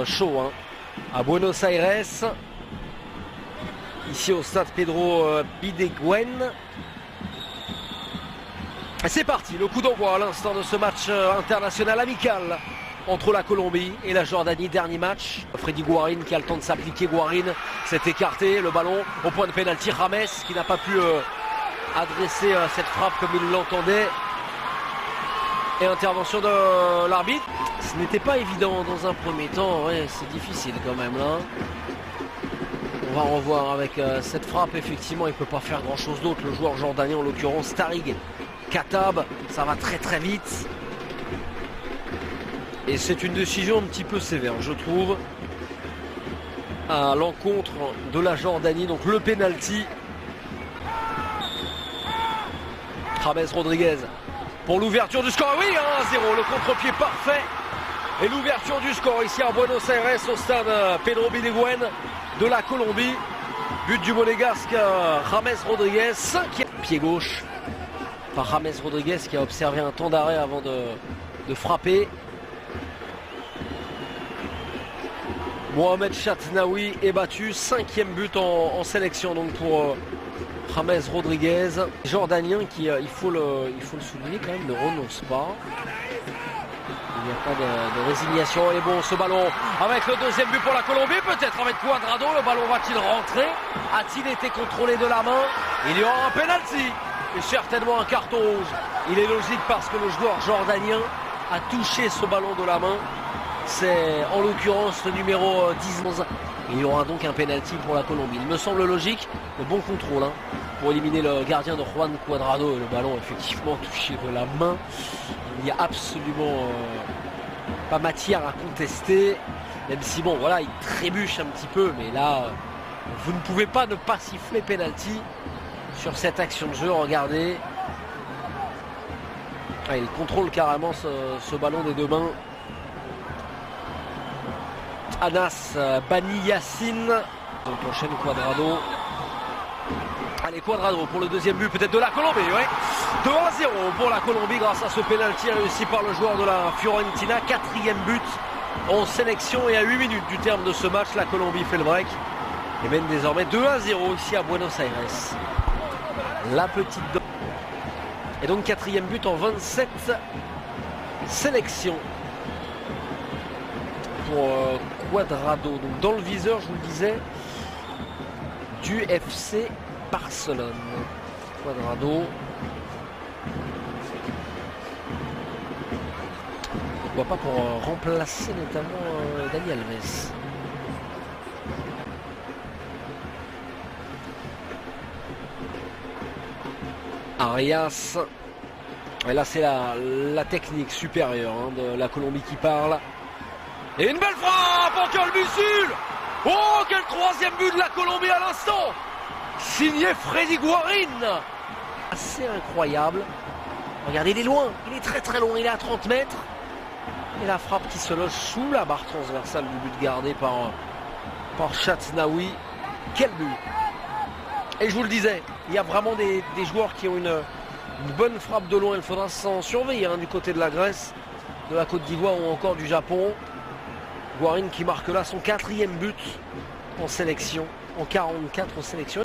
chaud hein, à Buenos Aires. Ici au stade Pedro Bideguen. C'est parti, le coup d'envoi à l'instant de ce match international amical entre la Colombie et la Jordanie. Dernier match, Freddy Guarín qui a le temps de s'appliquer. Guarín s'est écarté, le ballon au point de pénalty. James qui n'a pas pu adresser cette frappe comme il l'entendait. Et intervention de l'arbitre. Ce n'était pas évident dans un premier temps, ouais, c'est difficile quand même là. On va revoir avec cette frappe, effectivement il ne peut pas faire grand chose d'autre. Le joueur jordanien, en l'occurrence Tarig Katab, ça va très très vite. Et c'est une décision un petit peu sévère, je trouve, à l'encontre de la Jordanie. Donc le penalty. James Rodriguez pour l'ouverture du score. Oui, 1-0, le contre-pied parfait. Et l'ouverture du score ici à Buenos Aires au stade Pedro Bideguen de la Colombie. But du monégasque James Rodriguez, 5e pied gauche. Par James Rodriguez qui a observé un temps d'arrêt avant de frapper. Mohamed Chatnaoui est battu, 5e but en sélection donc pour James Rodriguez. Jordanien qui, il faut le souligner quand même, ne renonce pas. Il n'y a pas de résignation. Et bon, ce ballon avec le deuxième but pour la Colombie, peut-être avec Cuadrado. Le ballon va-t-il rentrer? A-t-il été contrôlé de la main? Il y aura un penalty et certainement un carton rouge. Il est logique parce que le joueur jordanien a touché ce ballon de la main. C'est en l'occurrence le numéro 10. Il y aura donc un penalty pour la Colombie. Il me semble logique, le bon contrôle hein, pour éliminer le gardien de Juan Cuadrado. Et le ballon effectivement touché de la main. Il n'y a absolument pas matière à contester. Même si bon voilà, il trébuche un petit peu. Mais là, vous ne pouvez pas ne pas siffler penalty sur cette action de jeu. Regardez. Ah, il contrôle carrément ce ballon des deux mains. Anas Bani Yassine. Donc enchaîne Cuadrado. Allez, Cuadrado pour le deuxième but peut-être de la Colombie. Ouais. 2-0 pour la Colombie grâce à ce pénalty réussi par le joueur de la Fiorentina. 4e but en sélection et à 8 minutes du terme de ce match, la Colombie fait le break et mène désormais 2-0 ici à Buenos Aires. La petite dose. Et donc 4e but en 27 sélections pour Cuadrado. Donc dans le viseur, je vous le disais, du FC Barcelone. Cuadrado. Pourquoi pas pour remplacer notamment Dani Alves. Arias. Et là c'est la technique supérieure hein, de la Colombie qui parle. Et une belle frappe, oh quel missile! Oh quel 3e but de la Colombie à l'instant! Signé Freddy Guarín! Assez incroyable. Regardez, il est loin, il est très très loin, il est à 30 mètres. Et la frappe qui se loge sous la barre transversale du but gardé par Chatnaoui. Quel but! Et je vous le disais, il y a vraiment des joueurs qui ont une bonne frappe de loin. Il faudra s'en surveiller hein, du côté de la Grèce, de la Côte d'Ivoire ou encore du Japon. Guarín qui marque là son 4e but en sélection, en 44 sélections.